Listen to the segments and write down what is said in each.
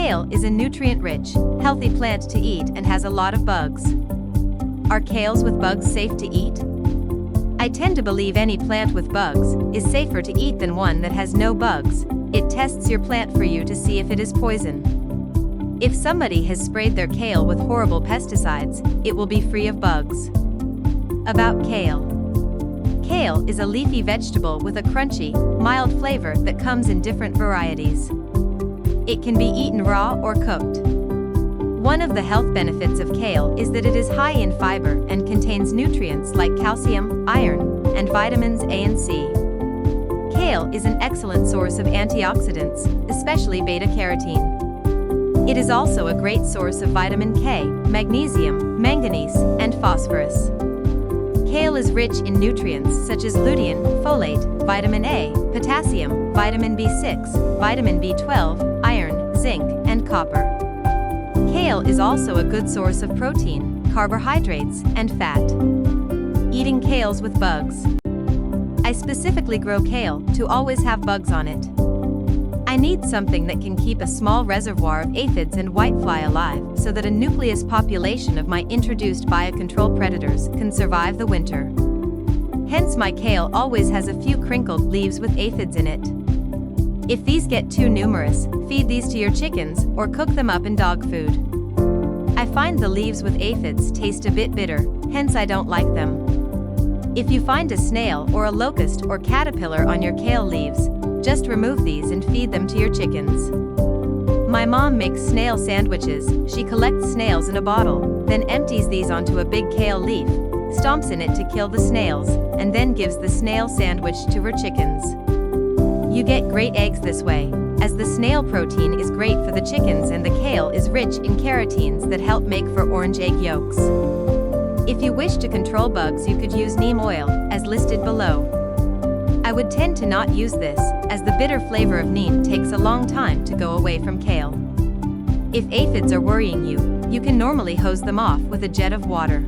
Kale is a nutrient-rich, healthy plant to eat and has a lot of bugs. Are kales with bugs safe to eat? I tend to believe any plant with bugs is safer to eat than one that has no bugs. It tests your plant for you to see if it is poison. If somebody has sprayed their kale with horrible pesticides, it will be free of bugs. About kale. Kale is a leafy vegetable with a crunchy, mild flavor that comes in different varieties. It can be eaten raw or cooked. One of the health benefits of kale is that it is high in fiber and contains nutrients like calcium, iron, and vitamins A and C. Kale is an excellent source of antioxidants, especially beta-carotene. It is also a great source of vitamin K, magnesium, manganese, and phosphorus. Kale is rich in nutrients such as lutein, folate, vitamin A, potassium, vitamin B6, vitamin B12, iron, zinc, and copper. Kale is also a good source of protein, carbohydrates, and fat. Eating kales with bugs. I specifically grow kale to always have bugs on it. I need something that can keep a small reservoir of aphids and whitefly alive so that a nucleus population of my introduced biocontrol predators can survive the winter. Hence my kale always has a few crinkled leaves with aphids in it. If these get too numerous, feed these to your chickens or cook them up in dog food. I find the leaves with aphids taste a bit bitter, hence I don't like them. If you find a snail or a locust or caterpillar on your kale leaves, just remove these and feed them to your chickens. My mom makes snail sandwiches. She collects snails in a bottle, then empties these onto a big kale leaf, stomps in it to kill the snails, and then gives the snail sandwich to her chickens. You get great eggs this way, as the snail protein is great for the chickens and the kale is rich in carotenes that help make for orange egg yolks. If you wish to control bugs, you could use neem oil, as listed below. I would tend to not use this, as the bitter flavor of neem takes a long time to go away from kale. If aphids are worrying you, you can normally hose them off with a jet of water.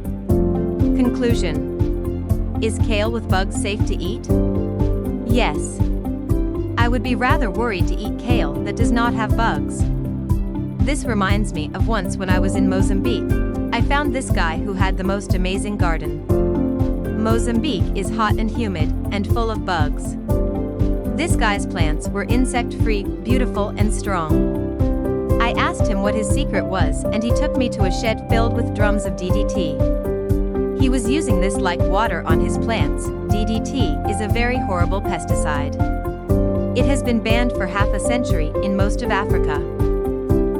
Conclusion. Is kale with bugs safe to eat? Yes. I would be rather worried to eat kale that does not have bugs. This reminds me of once when I was in Mozambique. I found this guy who had the most amazing garden. Mozambique is hot and humid, and full of bugs. This guy's plants were insect-free, beautiful, and strong. I asked him what his secret was, and he took me to a shed filled with drums of DDT. He was using this like water on his plants. DDT is a very horrible pesticide. It has been banned for half a century in most of Africa.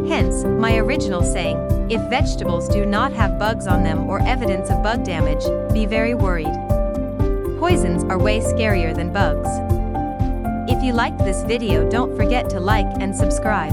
Hence, my original saying, if vegetables do not have bugs on them or evidence of bug damage, be very worried. Poisons are way scarier than bugs. If you liked this video, don't forget to like and subscribe.